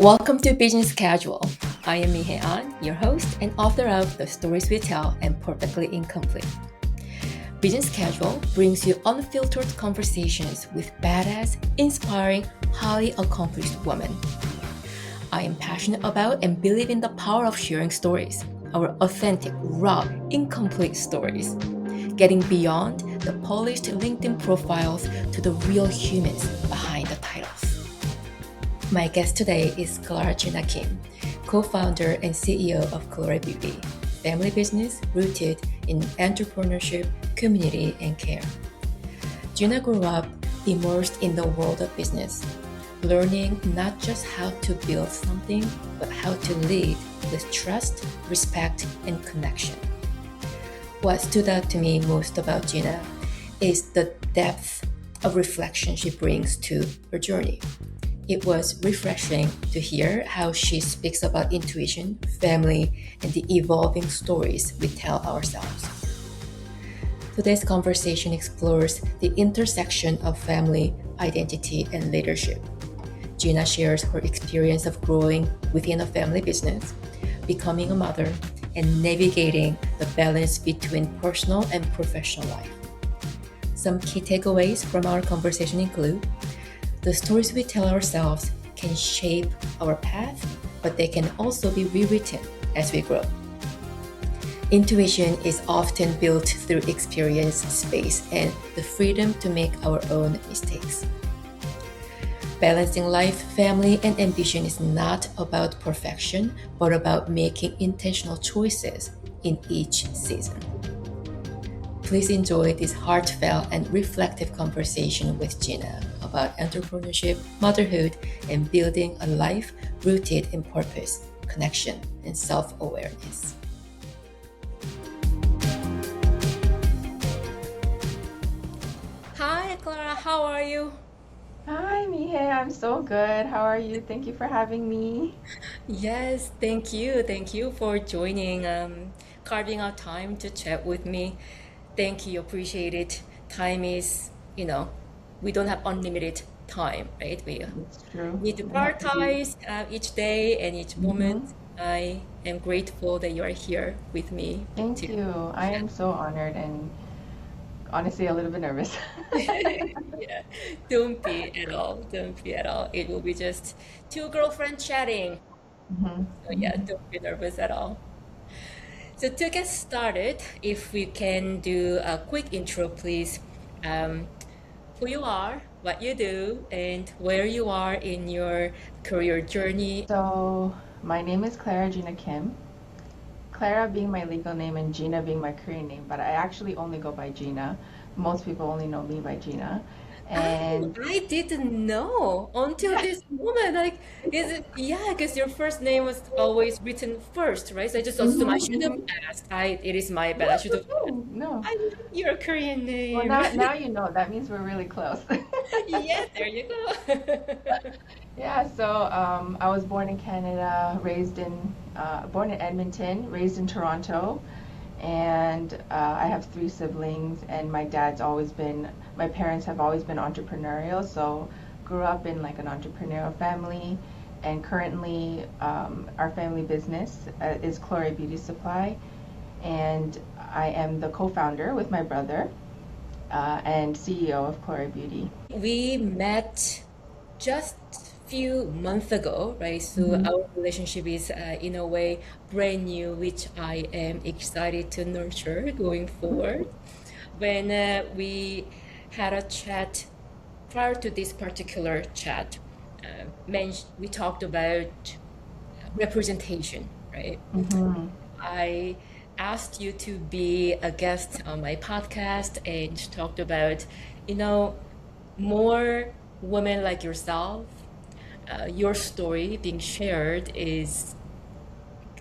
Welcome to Business Casual. I am Mihae An, your host and author of The Stories We Tell and Perfectly Incomplete. Business Casual brings you unfiltered conversations with badass, inspiring, highly accomplished women. I am passionate about and believe in the power of sharing stories, our authentic, raw, incomplete stories, getting beyond the polished LinkedIn profiles to the real humans behind the titles. My guest today is Clara Jina Kim, co-founder and CEO of Cloré Beauty, family business rooted in entrepreneurship, community, and care. Jina grew up immersed in the world of business, learning not just how to build something, but how to lead with trust, respect, and connection. What stood out to me most about Jina is the depth of reflection she brings to her journey. It was refreshing to hear how she speaks about intuition, family, and the evolving stories we tell ourselves. Today's conversation explores the intersection of family, identity, and leadership. Jina shares her experience of growing within a family business, becoming a mother, and navigating the balance between personal and professional life. Some key takeaways from our conversation include: the stories we tell ourselves can shape our path, but they can also be rewritten as we grow. Intuition is often built through experience, space, and the freedom to make our own mistakes. Balancing life, family, and ambition is not about perfection, but about making intentional choices in each season. Please enjoy this heartfelt and reflective conversation with Jina about entrepreneurship, motherhood, and building a life rooted in purpose, connection, and self-awareness. Hi, Clara. How are you? Hi, Mihae. I'm so good. How are you? Thank you for having me. Yes, thank you. Thank you for joining, carving out time to chat with me. Thank you. Appreciate it. Time is, we don't have unlimited time, right? We It's true. need to We have to be. prioritize each day and each moment. hmm I am grateful that you are here with me Thank to you. I chat. am so honored and honestly a little bit nervous. Yeah, don't be at all. Don't be at all. It will be just two girlfriends chatting. So yeah, hmm don't be nervous at all. So to get started, if we can do a quick intro, please. Um, who you are, what you do, and where you are in your career journey. So, my name is Clara Jina Kim. Clara being my legal name and Gina being my Korean name, but I actually only go by Gina. Most people only know me by Gina. Oh, And I didn't know until yeah, this moment. Like, is it? Yeah, because your first name was always written first, right? So I just assumed I should have hmm asked. It is my No, bad. I should have asked. no, no. I love your Korean Well, name. now you know. That means we're really close. Yeah, there you go. Yeah, so I was born in Canada, born in Edmonton, raised in Toronto, and I have three siblings, and my parents have always been entrepreneurial, so grew up in like an entrepreneurial family, and currently our family business is Cloré Beauty Supply, and I am the co-founder with my brother and CEO of Cloré Beauty. We met just few months ago, right? So hmm our relationship is in a way brand new, which I am excited to nurture going forward. When we had a chat prior to this particular chat, we talked about representation, right? hmm I asked you to be a guest on my podcast and talked about, you know, more women like yourself. Your story being shared is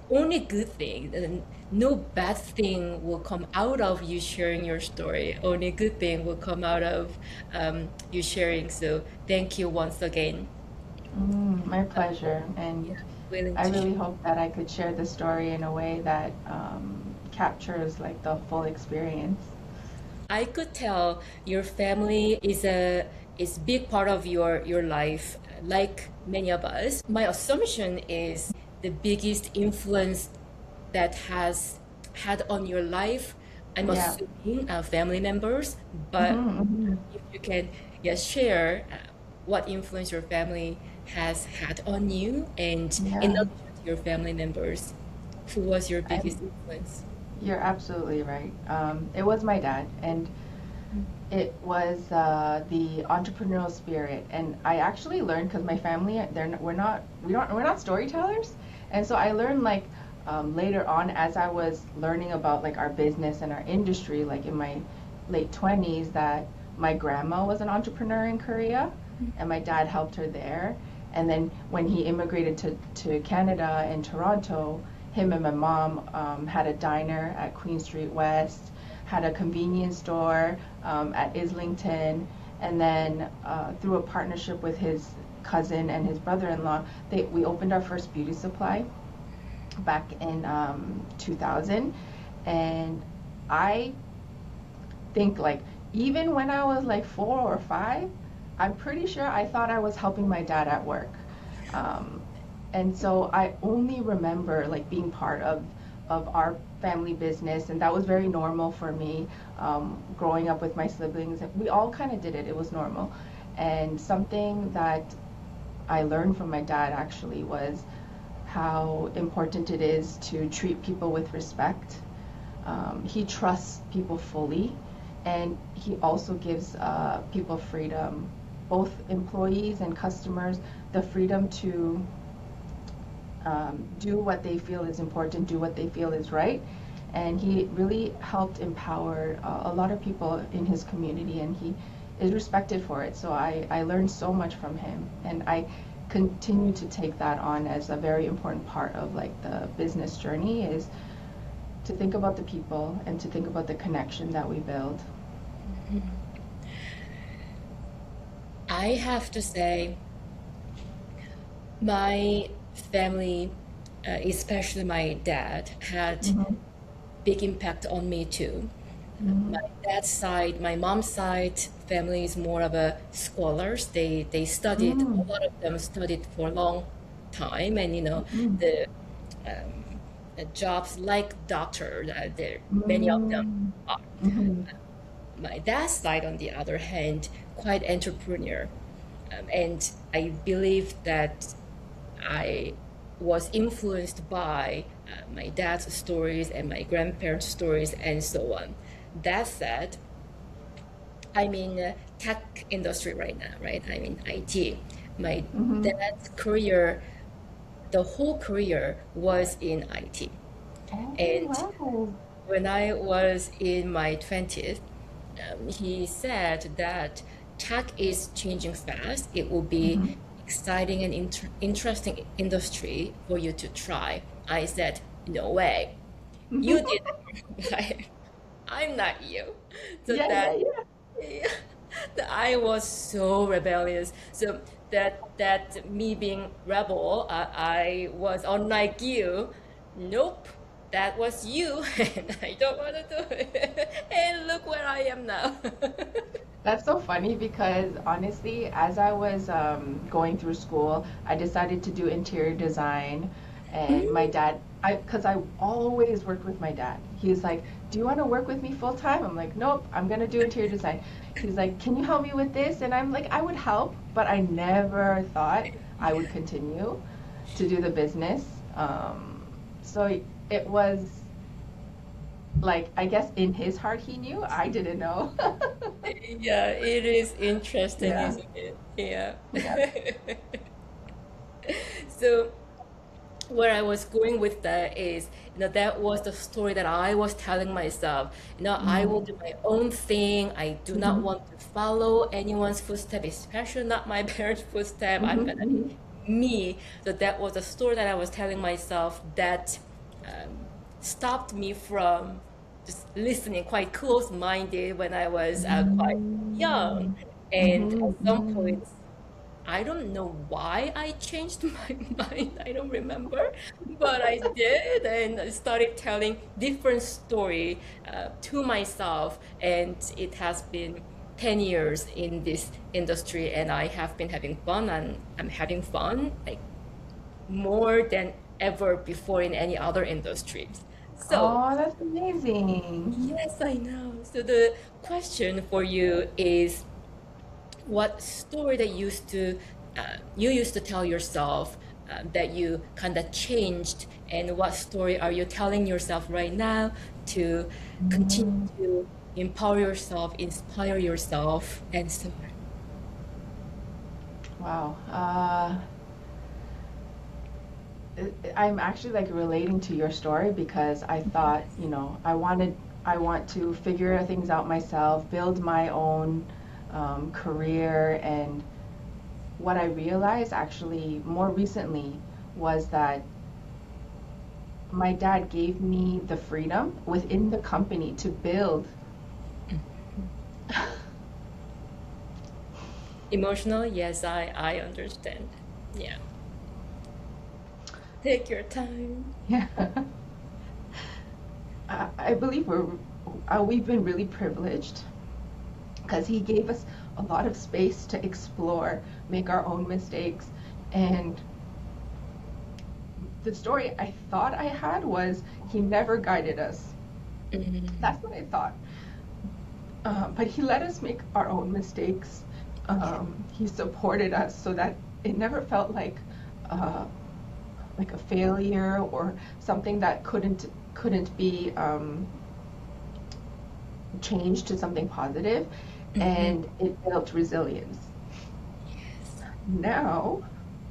only good thing, and no bad thing will come out of you sharing your story. Only good thing will come out of you sharing. So thank you once again. My pleasure. Yeah, And willing I to really share. hope that I could share the story in a way that captures like the full experience. I could tell your family is a is big part of your life, like many of us. My assumption is the biggest influence that has had on your life, I'm Yeah. assuming family members, but Mm-hmm. if you can, yes, share what influence your family has had on you, and in Yeah. addition to your family members, who was your I, biggest influence? you're absolutely right. It was my dad, and it was the entrepreneurial spirit. And I actually learned because my family, we're not storytellers, and so I learned like later on as I was learning about like our business and our industry, like in my late 20s, that my grandma was an entrepreneur in Korea, and my dad helped her there. And then when he immigrated to Canada and Toronto, him and my mom had a diner at Queen Street West, had a convenience store at Islington, and then through a partnership with his cousin and his brother-in-law, we opened our first beauty supply back in 2000. And I think like even when I was like 4 or 5, I'm pretty sure I thought I was helping my dad at work. Um, and so I only remember like being part of our family business, and that was very normal for me. Growing up with my siblings, we all kind of did it. It was normal. And something that I learned from my dad actually was how important it is to treat people with respect. He trusts people fully, and he also gives people freedom, both employees and customers, the freedom to do what they feel is important, do what they feel is right. And he really helped empower a lot of people in his community, and he is respected for it. So I learned so much from him, and I continue to take that on as a very important part of like the business journey, is to think about the people and to think about the connection that we build. I have to say, my family, especially my dad, had Mm-hmm. big impact on me too. Mm-hmm. My dad's side, my mom's side, family is more of a scholars. They studied, a lot of them studied for a long time, and Mm-hmm. the jobs like doctor, there many of them Mm-hmm. are. Mm-hmm. My dad's side, on the other hand, quite entrepreneur, and I believe that I was influenced by my dad's stories and my grandparents' stories and so on. That said, I'm in tech industry right now, right? I'm in IT. My Mm-hmm. dad's career, the whole career was in IT. Oh, And wow. when I was in my 20s, he said that tech is changing fast. It will be Mm-hmm. exciting and interesting industry for you to try. I said, no way. You did it. Right? I'm not you. So Yeah, yeah, that yeah. that I was so rebellious. So that me being rebel, I was unlike you. Nope, that was you, and I don't want to do it. And look where I am now. That's so funny because honestly, as I was going through school, I decided to do interior design. And my dad, because I always worked with my dad. He's like, "Do you want to work with me full time?" I'm like, "Nope, I'm gonna do interior design." He's like, "Can you help me with this?" And I'm like, "I would help," but I never thought I would continue to do the business. So it was like, I guess in his heart he knew. I didn't know. Yeah, it is interesting, Yeah. isn't it? Yeah. Yeah. So where I was going with that is, that was the story that I was telling myself. I will Mm-hmm. do my own thing. I do not Mm-hmm. want to follow anyone's footstep, especially not my parents' footstep. I'm gonna Mm-hmm. be me. So that was the story that I was telling myself that um, stopped me from just listening, quite close-minded when I was quite young. Mm-hmm. And Mm-hmm. at some Mm-hmm. point, I don't know why I changed my mind. I don't remember, but I did, and I started telling different story to myself, and it has been 10 years in this industry, and I have been having fun, and I'm having fun like more than ever before in any other industries. So, Oh, that's amazing. yes, I know. So the question for you is, what story that you used to tell yourself that you kind of changed, and what story are you telling yourself right now to continue Mm, to empower yourself, inspire yourself, and so on? wow. I'm actually like relating to your story because I thought, I want to figure things out myself, build my own career. And what I realized actually more recently was that my dad gave me the freedom within the company to build. Emotional? Yes, I understand. Yeah. Take your time. Yeah. I believe we've been really privileged because he gave us a lot of space to explore, make our own mistakes. And the story I thought I had was he never guided us. Mhm. That's what I thought. But he let us make our own mistakes. Yeah. He supported us so that it never felt uh, like a failure or something that couldn't be changed to something positive, Mhm. and it built resilience. Yes. Now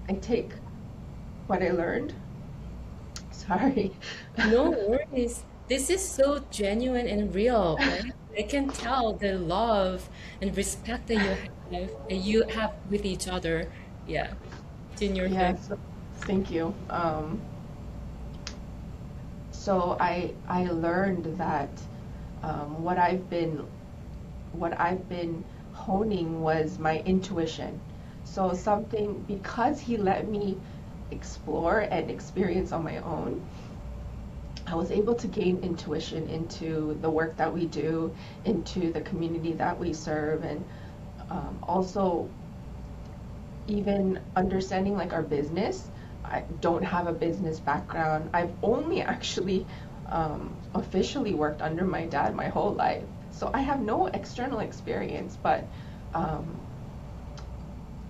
I take what I learned. Sorry. No worries. This is so genuine and real, right? I can tell the love and respect that you have with each other. Yeah, it's in your face. Yes, thank you. So I learned that what I've been honing was my intuition. So something, because he let me explore and experience on my own, I was able to gain intuition into the work that we do, into the community that we serve, and also even understanding like our business. I don't have a business background. I've only actually officially worked under my dad my whole life. So I have no external experience, but um,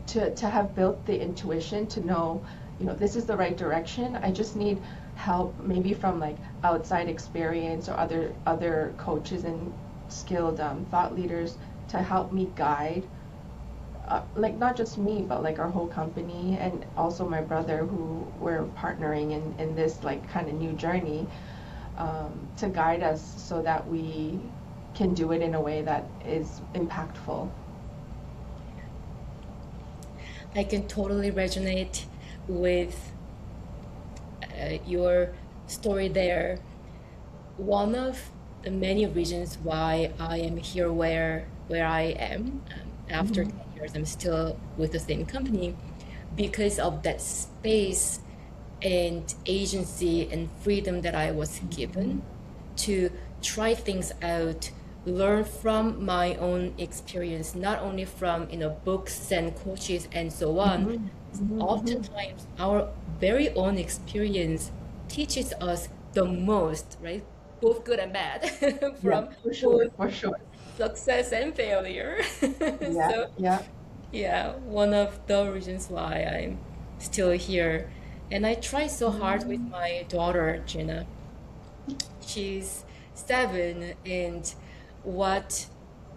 to have built the intuition to know, this is the right direction. I just need help maybe from like outside experience or other coaches and skilled thought leaders to help me guide, like not just me, but like our whole company and also my brother who we're partnering in this like kind of new journey, to guide us so that we can do it in a way that is impactful. I can totally resonate with your story there. One of the many reasons why I am here where I am, after Mhm. 10 years, I'm still with the same company because of that space and agency and freedom that I was Mhm. given to try things out, learn from my own experience, not only from books and coaches and so on. Mhm. Mhm. Mhm. Oftentimes, our very own experience teaches us the most, right? Both good and bad, Yeah, from for sure, both for sure. success and failure. Yeah, So, yeah. yeah, one of the reasons why I'm still here. And I try so hard with Mm. my daughter, Gina. She's 7, and what,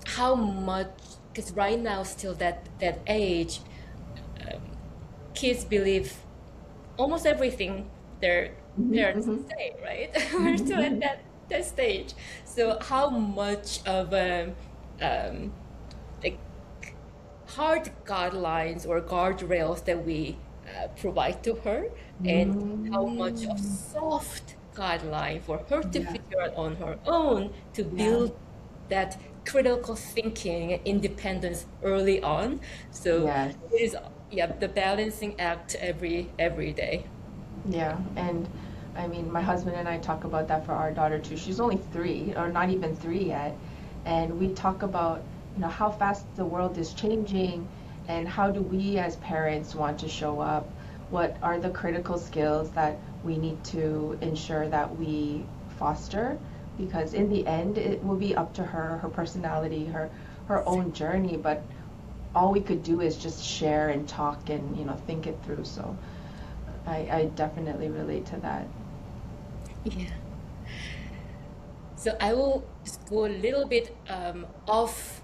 how much, because right now, still that age, kids believe almost everything their Mhm. parents Mhm. say, right? We're Mhm. still at Mhm. that stage. So how much of um, like hard guidelines or guardrails that we provide to her, and how much of Mm. soft guideline for her to Yeah, figure out on her own to yeah, build that critical thinking and independence early on. So yes, it is, yeah, the balancing act every day. yeah. And I mean, my husband and I talk about that for our daughter too. She's only 3, or not even 3 yet. And we talk about, how fast the world is changing, and how do we as parents want to show up? What are the critical skills that we need to ensure that we foster? Because in the end, it will be up to her, her personality, her own journey. But all we could do is just share and talk and think it through. So I definitely relate to that. Yeah. So I will just go a little bit off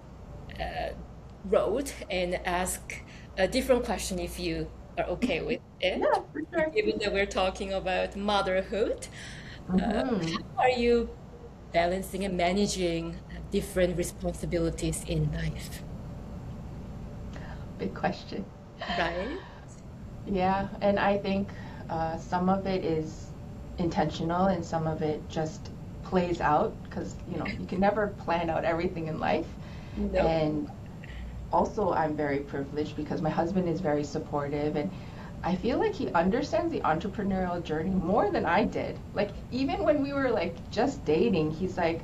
road and ask a different question if you are okay with it. Yeah, for sure. Given that we're talking about motherhood, Mm-hmm. how are you balancing and managing different responsibilities in life, Big question. right? Yeah, and I think some of it is intentional and some of it just plays out because you can never plan out everything in life. Nope. And also, I'm very privileged because my husband is very supportive, and I feel like he understands the entrepreneurial journey more than I did. Like, even when we were like just dating, he's like,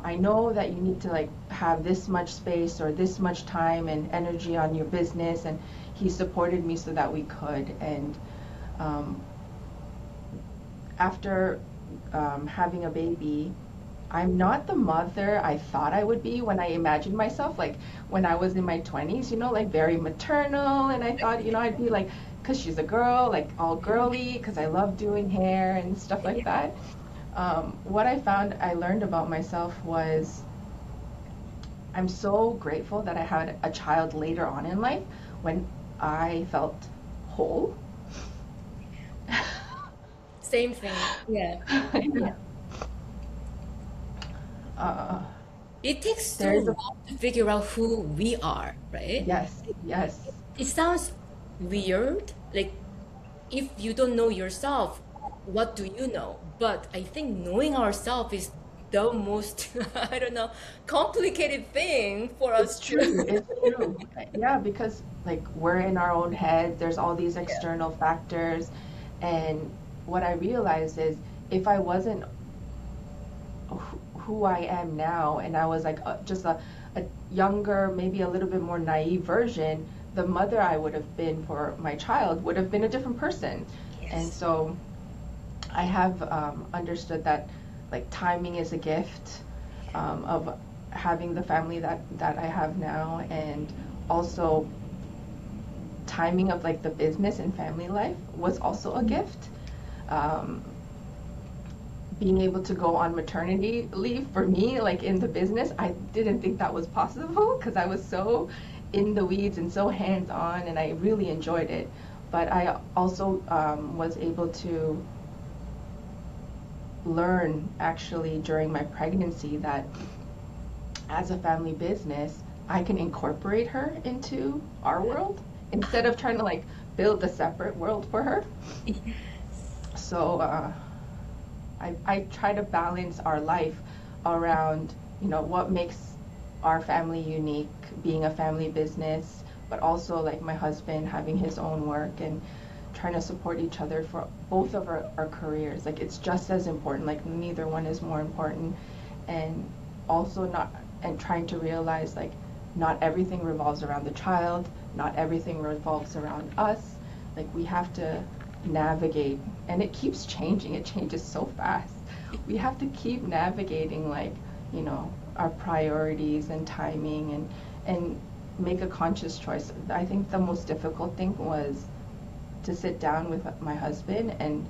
I know that you need to like have this much space or this much time and energy on your business, and he supported me so that we could. And um, after having a baby, I'm not the mother I thought I would be when I imagined myself, like when I was in my 20s, like very maternal. And I thought, I'd be like, because she's a girl, like all girly, because I love doing hair and stuff like that. What I learned about myself was I'm so grateful that I had a child later on in life when I felt whole. Same thing. Yeah. Yeah. Uh, It takes so there's a long to figure out who we are, right? Yes, yes. It sounds weird. Like, if you don't know yourself, what do you know? But I think knowing ourselves is the most, I don't know, complicated thing for It's us true. to. It's true. Yeah, because like we're in our own head, there's all these Yeah. external factors. And what I realized is if I wasn't who I am now and I was like just a younger, maybe a little bit more naive version, the mother I would have been for my child would have been a different person. And Yes. so I have understood that like timing is a gift of having the family that I have now, and also timing of like the business and family life was also a gift. Um, Being able to go on maternity leave for me, like in the business, I didn't think that was possible because I was so in the weeds and so hands on, and I really enjoyed it. But I also was able to learn actually during my pregnancy that as a family business, I can incorporate her into our world instead of trying to like build a separate world for her. So I try to balance our life around, what makes our family unique, being a family business, but also like my husband having his own work and trying to support each other for both of our careers. Like it's just as important, like neither one is more important. And also not, and trying to realize like not everything revolves around the child, not everything revolves around us. Like we have to navigate, and it keeps changing, it changes so fast. We have to keep navigating like, our priorities and timing and make a conscious choice. I think the most difficult thing was to sit down with my husband and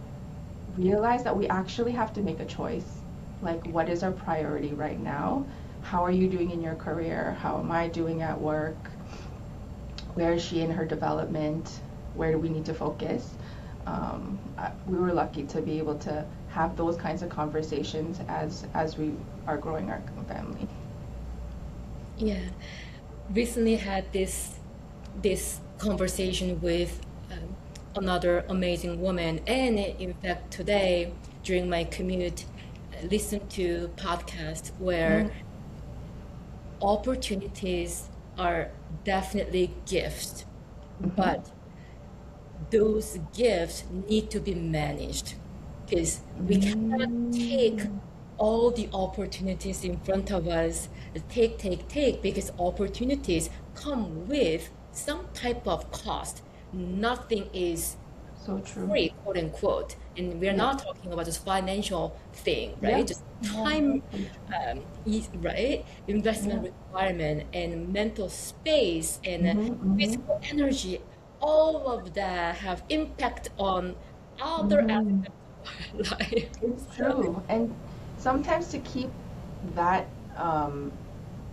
realize that we actually have to make a choice. Like, what is our priority right now? How are you doing in your career? How am I doing at work? Where is she in her development? Where do we need to focus? We were lucky to be able to have those kinds of conversations as we are growing our family. Yeah. Recently had this conversation with another amazing woman, and in fact today during my commute, I listened to podcast where Mm, opportunities are definitely gifts, mhm, but those gifts need to be managed because we cannot take mm, all the opportunities in front of us, take, because opportunities come with some type of cost. Nothing is So true. free, quote unquote. And we're Yeah. not talking about just financial thing, Yeah. right? Just Yeah. time, So true. right? Yeah. Investment requirement and mental space and Mm-hmm. Mm-hmm. physical energy, all of that have impact on other Mm-hmm. aspects of our life. It's So, true. And sometimes to keep that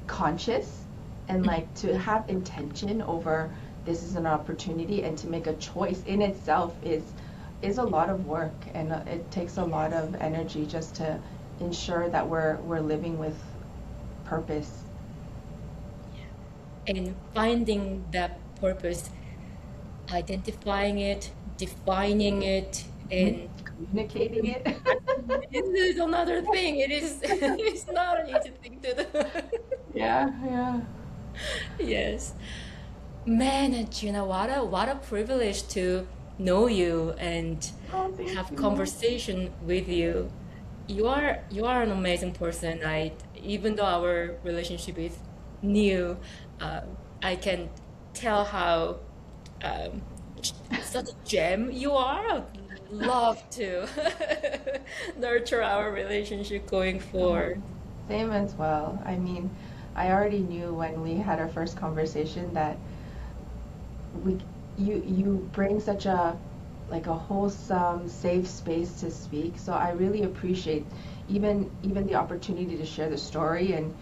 conscious and like to have intention over this is an opportunity and to make a choice in itself is a lot of work, and it takes a lot of energy just to ensure that we're living with purpose. and finding that purpose, identifying it, defining it, Mhm. and Communicating it. this is another thing. It is it's not an easy thing to do. Yeah, yeah. Yes. Man, Gina, what a privilege to know you and Oh, thank have you. conversation with you. You are an amazing person. Even though our relationship is new, I can tell how um, such a gem you are. I'd love to nurture our relationship going Oh, forward. same as well. I mean, I already knew when we had our first conversation that we you bring such a like a wholesome, safe space to speak. So I really appreciate even the opportunity to share the story, and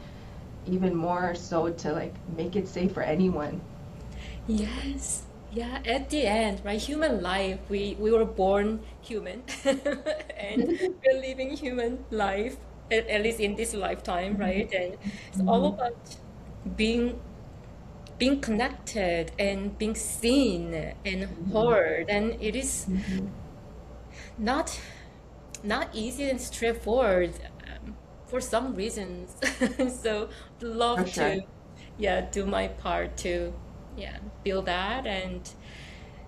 even more so to like make it safe for anyone. Yes. Yeah, at the end, right? Human life, we were born human and we're living human life, at least in this lifetime, right? And it's all Mhm. about being being connected and being seen and Mhm. heard. And it is Mhm. not not easy and straightforward for some reasons. So For love sure. to, yeah, do my part to, yeah, build that. And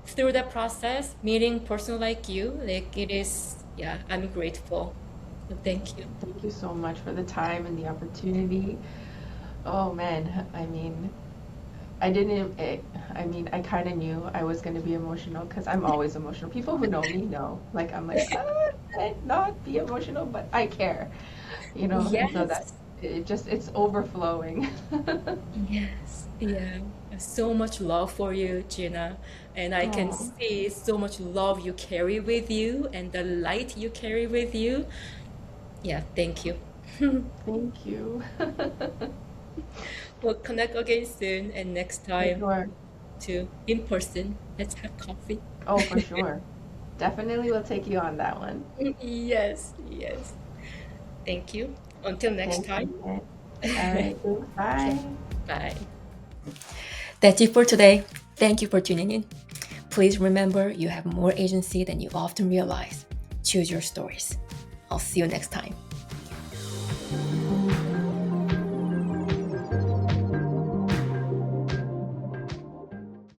through that process, meeting person like you, like it is, yeah, I'm grateful. So thank you. Thank you so much for the time and the opportunity. Oh man, I mean, I didn't. I mean, I kind of knew I was going to be emotional because I'm always emotional. People who know me know. Like I'm like, I not be emotional, but I care, And so that Yes, it's overflowing. yes, yeah. So much love for you, Gina. And I can Oh, see so much love you carry with you and the light you carry with you. Yeah, thank you. thank you. We'll connect again soon, and next For time sure. to in person. Let's have coffee. Oh, for sure. Definitely will take you on that one. Yes, yes. Thank you. Until next Thank time. you. Jen. All right. Thanks. Okay, Bye. bye. That's it for today. Thank you for tuning in. Please remember you have more agency than you often realize. Choose your stories. I'll see you next time.